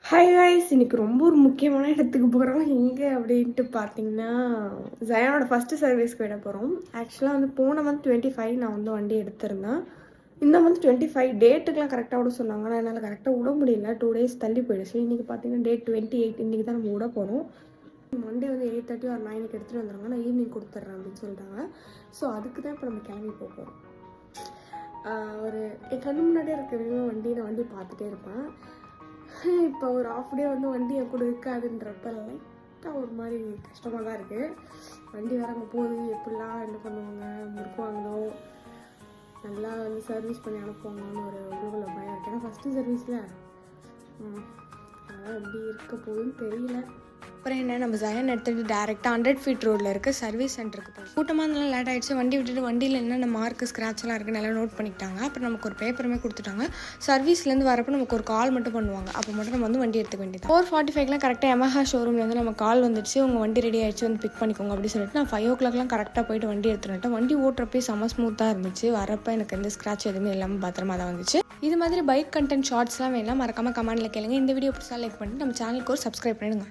Hi guys, இன்னைக்கு ரொம்ப ஒரு முக்கியமான இடத்துக்கு போகிறோம். எங்கே அப்படின்ட்டு பார்த்தீங்கன்னா, ஜயானோட ஃபஸ்ட்டு சர்வீஸ்க்கு விட போகிறோம். ஆக்சுவலாக வந்து போன மந்த் 25 நான் வந்து வண்டி எடுத்திருந்தேன். இந்த மந்த் 25 டேட்டுக்கெலாம் கரெக்டாக விட சொன்னாங்க. ஆனால் என்னால் கரெக்டாக விட முடியல. 2 டேஸ் தள்ளி போயிடுச்சு. இன்றைக்கி பார்த்தீங்கன்னா டேட் 28. இன்றைக்கி தான் நம்ம விட போகிறோம். வண்டி வந்து 8:30 ஒரு 9க்கு எடுத்துகிட்டு வந்துடுறாங்க. நான் ஈவினிங் கொடுத்துட்றேன் அப்படின்னு சொல்லிட்டாங்க. ஸோ அதுக்கு தான் இப்போ நம்ம கிளம்பி போகிறோம். ஒரு என் கண்ணு முன்னாடியே இருக்கிற வண்டி நான் வண்டி பார்த்துட்டே இருப்பேன். இப்போ ஒரு ஆஃப் டே வந்து வண்டி என் கூட இருக்காதுன்றப்ப லைட்டாக ஒரு மாதிரி கஷ்டமாக தான் இருக்குது. வண்டி வேறு அங்கே போகுது, எப்படிலாம் என்ன பண்ணுவாங்க, முறுக்குவாங்களோ, நல்லா வந்து சர்வீஸ் பண்ணி அனுப்புவாங்கன்னு ஒரு உள்ள பயம் இருக்குது. ஏன்னா ஃபஸ்ட்டு சர்வீஸில் அதெல்லாம் எப்படி இருக்க போகுதுன்னு தெரியல. அப்புறம் என்ன, நம்ம ஜயன் எடுத்துகிட்டு டேரெக்டாக 100 ஃபீட் ரோடில் இருக்க சர்வீஸ் சென்டருக்கு போகும். கூட்டமாக இருந்தாலும் லேட் ஆகிடுச்சு. வண்டி விட்டுட்டு வண்டியில் என்னென்ன மார்க்கு ஸ்க்ராட்ச்லாம் இருக்குன்னு எல்லாம் நோட் பண்ணிக்கிட்டாங்க. அப்புறம் நமக்கு ஒரு பேப்பருமே கொடுத்துட்டாங்க. சர்வீஸ்லேருந்து வரப்போ நமக்கு ஒரு கால் மட்டும் பண்ணுவாங்க. அப்போ மட்டும் நம்ம வந்து வண்டி எடுத்துக்க வேண்டியது. 4:45லாம் கரெக்டாக Yamaha ஷோரூமில் வந்து நம்ம கால் வந்துடுச்சு, உங்கள் வண்டி ரெடி ஆகிடுச்சு, வந்து பிக் பண்ணிக்கோங்க அப்படின்னு சொல்லிட்டு நான் 5 o'clockலாம் கரெக்டாக போயிட்டு வண்டி எடுத்துகிட்டேன். வண்டி ஓட்டுறப்பே செம்ம ஸ்மூத்தாக இருந்துச்சு. வரப்போ எனக்கு எந்த ஸ்க்ராட்ச் எதுவுமே இல்லாமல் பத்திரமா தான் வந்துச்சு. இது மாதிரி பைக் கண்டென்ட் ஷார்ட்ஸ்லாம் வேணால் மறக்காமல் கமெண்ட்டில் கேளுங்க. இந்த வீடியோ பிடிச்சா லைக் பண்ணிட்டு நம்ம சேனலுக்கு ஒரு சப்ஸ்கிரைப் பண்ணிடுங்க.